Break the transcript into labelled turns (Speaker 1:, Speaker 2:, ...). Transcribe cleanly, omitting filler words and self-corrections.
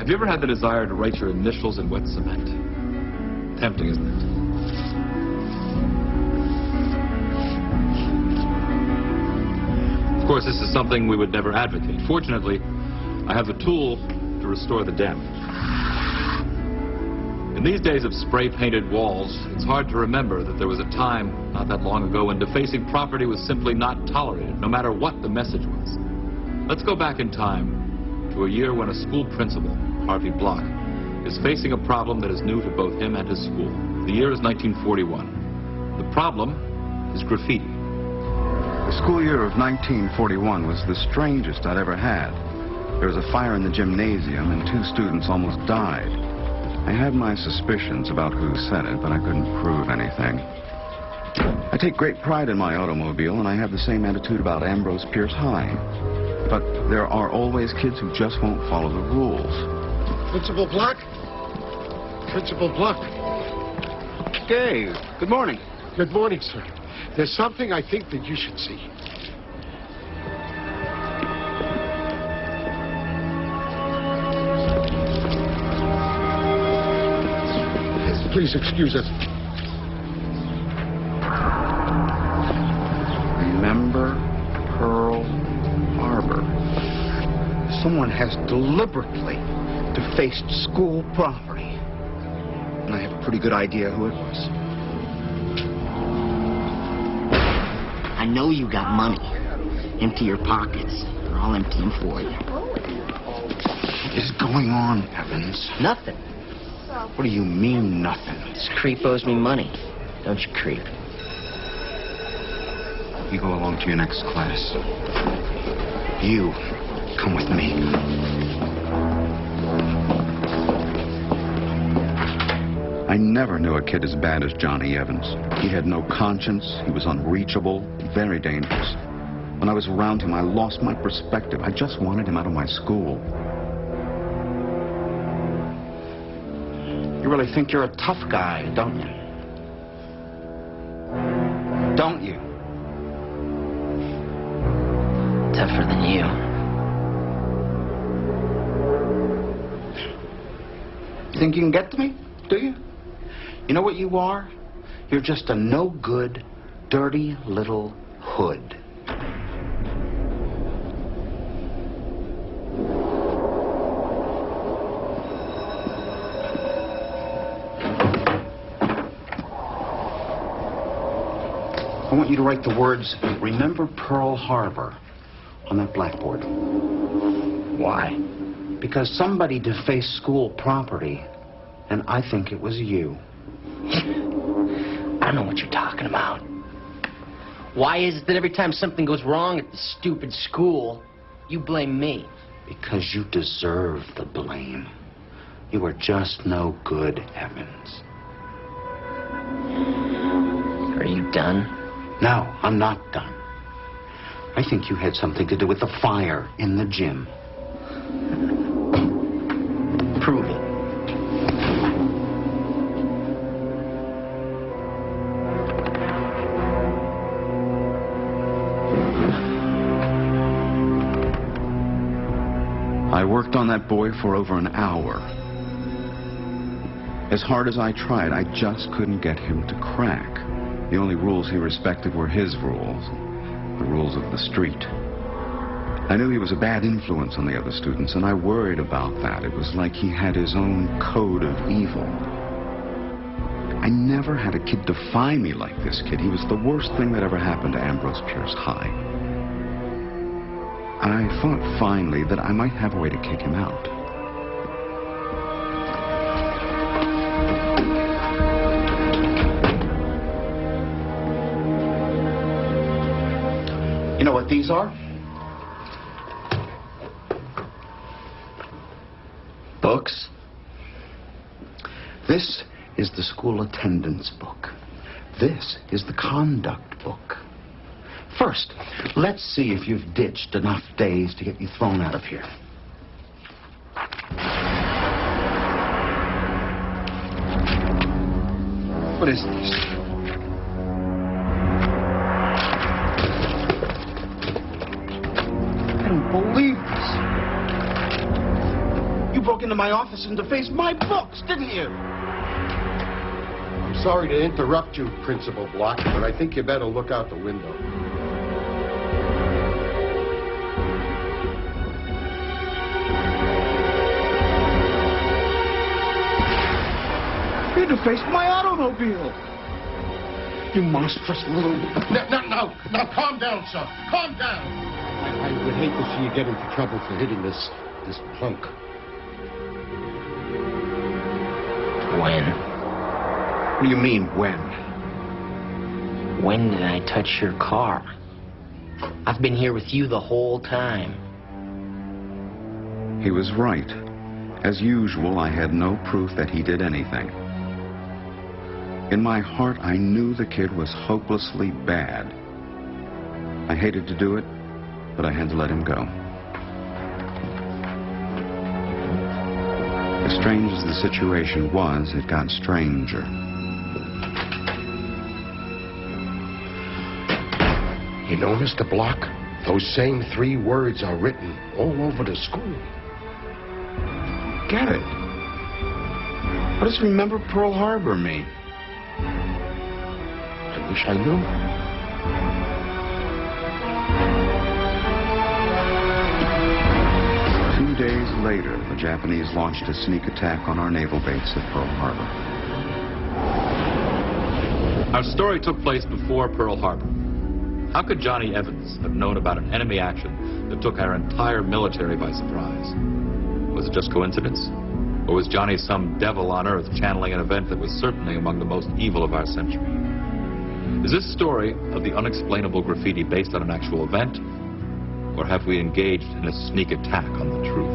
Speaker 1: Have you ever had the desire to write your initials in wet cement? Tempting, isn't it? Of course, this is something we would never advocate. Fortunately, I have the tool to restore the damage. In these days of spray-painted walls, it's hard to remember that there was a time not that long ago when defacing property was simply not tolerated, no matter what the message was. Let's go back in time to a year when a school principal, Harvey Block, is facing a problem that is new to both him and his school. The year is 1941. The problem is graffiti.
Speaker 2: The school year of 1941 was the strangest I'd ever had. There was a fire in the gymnasium and 2 students almost died. I had my suspicions about who said it, but I couldn't prove anything. I take great pride in my automobile, and I have the same attitude about Ambrose Pierce High. But there are always kids who just won't follow the rules.
Speaker 3: Principal Block? Principal Block.
Speaker 2: Dave, good morning.
Speaker 3: Good morning, sir. There's something I think that you should see. Please excuse us.
Speaker 2: Remember Pearl Harbor.
Speaker 4: Someone has deliberately defaced school property. And I have a pretty good idea who it was.
Speaker 5: I know you got money. Empty your pockets, or I'll empty them for you.
Speaker 4: What is going on, Evans?
Speaker 5: Nothing.
Speaker 4: What do you mean, nothing?
Speaker 5: This creep owes me money. Don't you, creep?
Speaker 4: You go along to your next class. You, come with me.
Speaker 2: I never knew a kid as bad as Johnny Evans. He had no conscience, he was unreachable, very dangerous. When I was around him, I lost my perspective. I just wanted him out of my school.
Speaker 4: You really think you're a tough guy, don't you? Don't you?
Speaker 5: Tougher than you.
Speaker 4: You think you can get to me? Do you? You know what you are? You're just a no-good, dirty little hood. I want you to write the words, "Remember Pearl Harbor," on that blackboard.
Speaker 5: Why?
Speaker 4: Because somebody defaced school property, and I think it was you.
Speaker 5: I know what you're talking about. Why is it that every time something goes wrong at the stupid school, you blame me?
Speaker 4: Because you deserve the blame. You were just no good, Evans.
Speaker 5: Are you done?
Speaker 4: No, I'm not done. I think you had something to do with the fire in the gym.
Speaker 5: Prove it.
Speaker 2: I worked on that boy for over an hour. As hard as I tried, I just couldn't get him to crack. The only rules he respected were his rules, the rules of the street. I knew he was a bad influence on the other students, and I worried about that. It was like he had his own code of evil. I never had a kid defy me like this kid. He was the worst thing that ever happened to Ambrose Pierce High. And I thought finally that I might have a way to kick him out.
Speaker 4: You know what these are?
Speaker 5: Books?
Speaker 4: This is the school attendance book. This is the conduct book. First, let's see if you've ditched enough days to get you thrown out of here. What is this? I don't believe this. You broke broke into my office and defaced my books, didn't you?
Speaker 3: I'm sorry to interrupt you, Principal Block, but I think you better look out the window.
Speaker 4: You defaced my automobile. You monstrous little...
Speaker 3: Now, calm down, son. Calm down. I would hate to see you get into trouble for hitting this punk.
Speaker 5: When?
Speaker 4: What do you mean, when?
Speaker 5: When did I touch your car? I've been here with you the whole time.
Speaker 2: He was right. As usual, I had no proof that he did anything. In my heart, I knew the kid was hopelessly bad. I hated to do it, but I had to let him go. As strange as the situation was, it got stranger.
Speaker 3: You know, Mr. Block, those same 3 words are written all over the school.
Speaker 4: Get it? What does Remember Pearl Harbor mean?
Speaker 3: I wish I knew.
Speaker 2: 2 days later, the Japanese launched a sneak attack on our naval base at Pearl Harbor.
Speaker 1: Our story took place before Pearl Harbor. How could Johnny Evans have known about an enemy action that took our entire military by surprise? Was it just coincidence? Or was Johnny some devil on earth channeling an event that was certainly among the most evil of our century? Is this story of the unexplainable graffiti based on an actual event? Or have we engaged in a sneak attack on the truth?